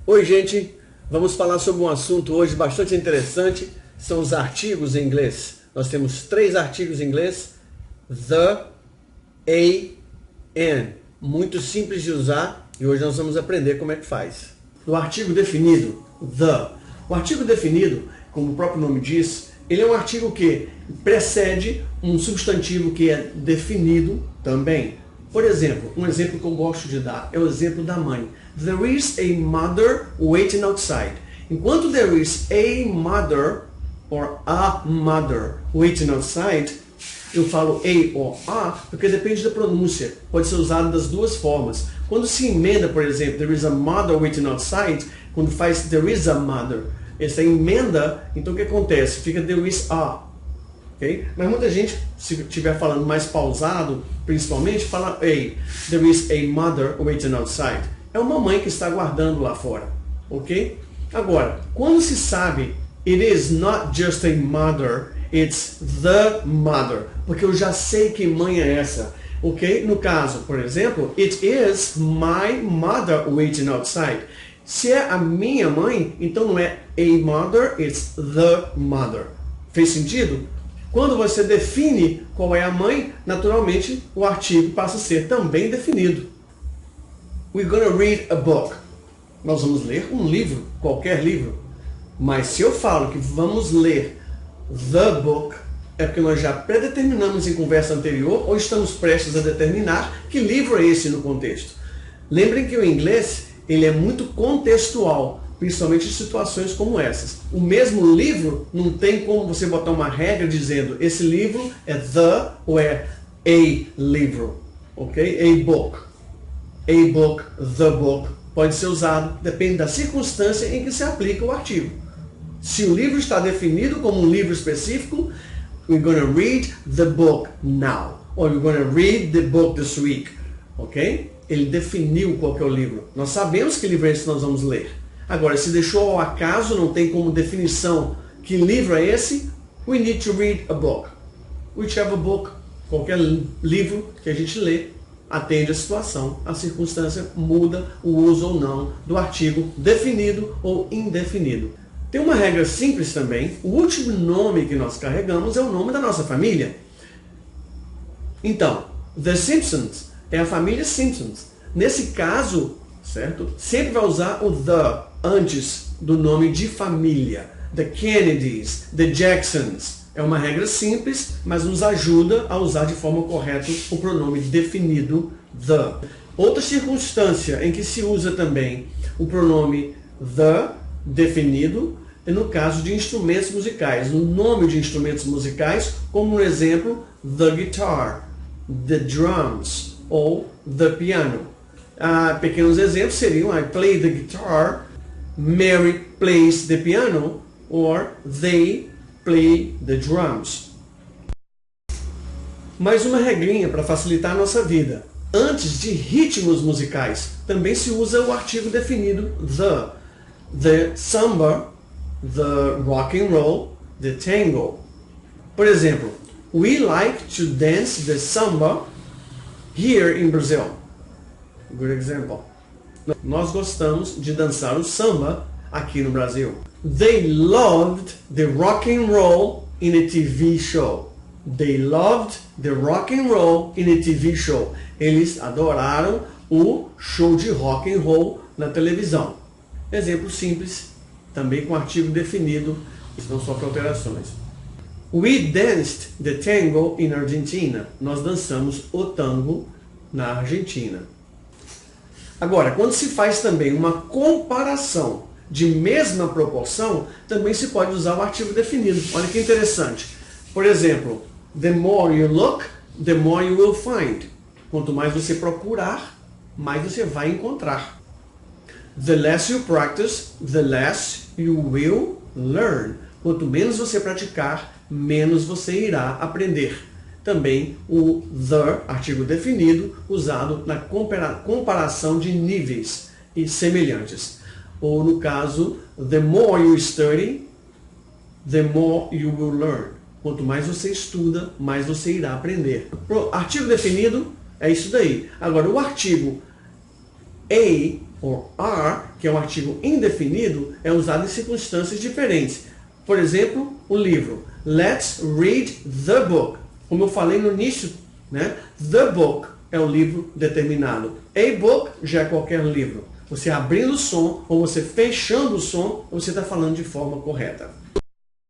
Oi, gente! Vamos falar sobre um assunto hoje bastante interessante, são os artigos em inglês. Nós temos 3 artigos em inglês, the, a, and. Muito simples de usar e hoje nós vamos aprender como é que faz. O artigo definido, the. O artigo definido, como o próprio nome diz, ele é um artigo que precede um substantivo que é definido também. Por exemplo, um exemplo que eu gosto de dar é o exemplo da mãe. There is a mother waiting outside. Enquanto there is a mother or a mother waiting outside, eu falo a ou a porque depende da pronúncia. Pode ser usado das duas formas. Quando se emenda, por exemplo, there is a mother waiting outside, quando faz there is a mother, essa emenda, então o que acontece? Fica there is a. Okay? Mas muita gente, se estiver falando mais pausado, principalmente, fala a. There is a mother waiting outside. É uma mãe que está aguardando lá fora. Ok? Agora, quando se sabe it is not just a mother, it's the mother. Porque eu já sei que mãe é essa. Ok? No caso, por exemplo, it is my mother waiting outside. Se é a minha mãe, então não é a mother, it's the mother. Fez sentido? Quando você define qual é a mãe, naturalmente o artigo passa a ser também definido. We're gonna read a book. Nós vamos ler um livro, qualquer livro. Mas se eu falo que vamos ler the book, é porque nós já predeterminamos em conversa anterior ou estamos prestes a determinar que livro é esse no contexto. Lembrem que o inglês ele é muito contextual, principalmente em situações como essas. O mesmo livro não tem como você botar uma regra dizendo esse livro é the ou é a livro, ok? A book. A book, the book, pode ser usado, depende da circunstância em que se aplica o artigo. Se o livro está definido como um livro específico, we're going to read the book now. Or we're going to read the book this week. Ok? Ele definiu qual que é o livro. Nós sabemos que livro é esse que nós vamos ler. Agora, se deixou ao acaso, não tem como definição que livro é esse, we need to read a book. Whichever book, qualquer livro que a gente lê, atende a situação, a circunstância muda o uso ou não do artigo definido ou indefinido. Tem uma regra simples também, o último nome que nós carregamos é o nome da nossa família. Então, The Simpsons é a família Simpsons. Nesse caso, certo? Sempre vai usar o the antes do nome de família. The Kennedys, The Jacksons. É uma regra simples, mas nos ajuda a usar de forma correta o pronome definido the. Outra circunstância em que se usa também o pronome the definido é no caso de instrumentos musicais. No nome de instrumentos musicais, como no exemplo, the guitar, the drums ou the piano. Pequenos exemplos seriam I play the guitar, Mary plays the piano, or they play the drums. Mais uma regrinha para facilitar a nossa vida. Antes de ritmos musicais, também se usa o artigo definido the samba, the rock and roll, the tango. Por exemplo, we like to dance the samba here in Brazil. Good example. Nós gostamos de dançar o samba aqui no Brasil. They loved the rock and roll in a TV show. They loved the rock and roll in a TV show. Eles adoraram o show de rock and roll na televisão. Exemplo simples, também com artigo definido, não sofre alterações. We danced the tango in Argentina. Nós dançamos o tango na Argentina. Agora, quando se faz também uma comparação de mesma proporção, também se pode usar o artigo definido. Olha que interessante. Por exemplo, the more you look, the more you will find. Quanto mais você procurar, mais você vai encontrar. The less you practice, the less you will learn. Quanto menos você praticar, menos você irá aprender. Também o the, artigo definido, usado na comparação de níveis e semelhantes. Ou no caso, the more you study, the more you will learn. Quanto mais você estuda, mais você irá aprender. Artigo definido é isso daí. Agora, o artigo a or are, que é um artigo indefinido, é usado em circunstâncias diferentes. Por exemplo, o livro. Let's read the book. Como eu falei no início, né? The book é o livro determinado. A book já é qualquer livro. Você abrindo o som ou você fechando o som, você está falando de forma correta.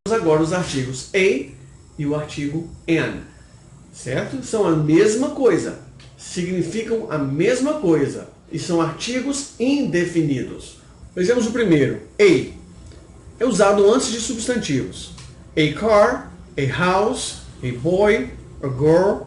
Vamos agora os artigos a e o artigo an. Certo? São a mesma coisa. Significam a mesma coisa. E são artigos indefinidos. Vejamos o primeiro. A. É usado antes de substantivos. A car, a house, a boy, a girl.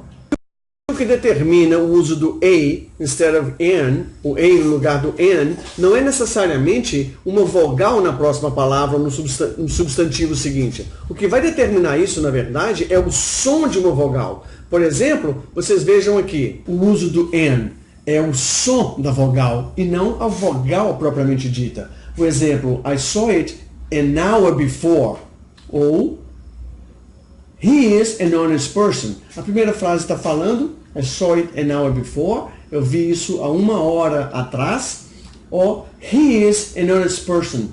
O que determina o uso do a instead of an, o a no lugar do an, não é necessariamente uma vogal na próxima palavra ou no substantivo seguinte. O que vai determinar isso, na verdade, é o som de uma vogal. Por exemplo, vocês vejam aqui, o uso do an é o som da vogal e não a vogal propriamente dita. Por exemplo, I saw it an hour before. Ou he is an honest person. A primeira frase está falando I saw it an hour before. Eu vi isso há 1 hora atrás. Ou he is an honest person.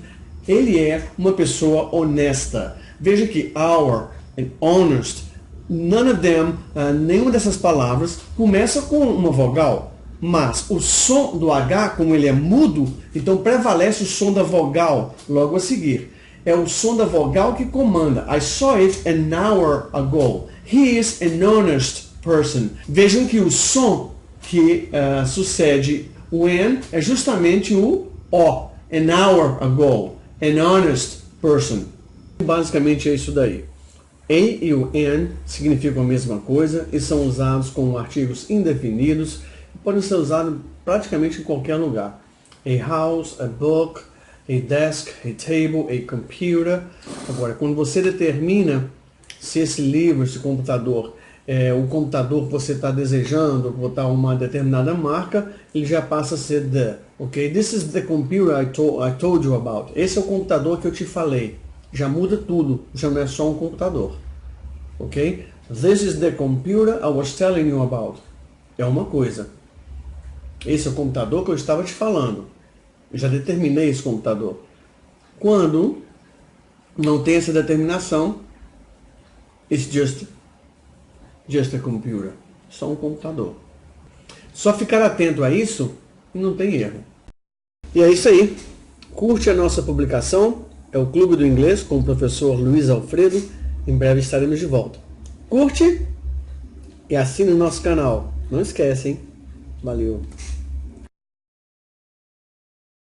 Ele é uma pessoa honesta. Veja que hour and honest, none of them, nenhuma dessas palavras começa com uma vogal. Mas o som do H, como ele é mudo, então prevalece o som da vogal logo a seguir. É o som da vogal que comanda. I saw it an hour ago. He is an honest person. Vejam que o som que sucede o an é justamente o O. An hour ago. An honest person. Basicamente é isso daí. A e o an significam a mesma coisa e são usados como artigos indefinidos. Podem ser usados praticamente em qualquer lugar. A house, a book, a desk, a table, a computer. Agora, quando você determina se esse livro, esse computador, é o computador que você está desejando botar uma determinada marca, ele já passa a ser the. Ok? This is the computer I told you about. Esse é o computador que eu te falei. Já muda tudo, já não é só um computador. Ok? This is the computer I was telling you about. É uma coisa. Esse é o computador que eu estava te falando. Eu já determinei esse computador. Quando não tem essa determinação, it's just a computer. Só um computador. Só ficar atento a isso e não tem erro. E é isso aí. Curte a nossa publicação. É o Clube do Inglês com o professor Luiz Alfredo. Em breve estaremos de volta. Curte e assine o nosso canal. Não esquece, hein? Valeu.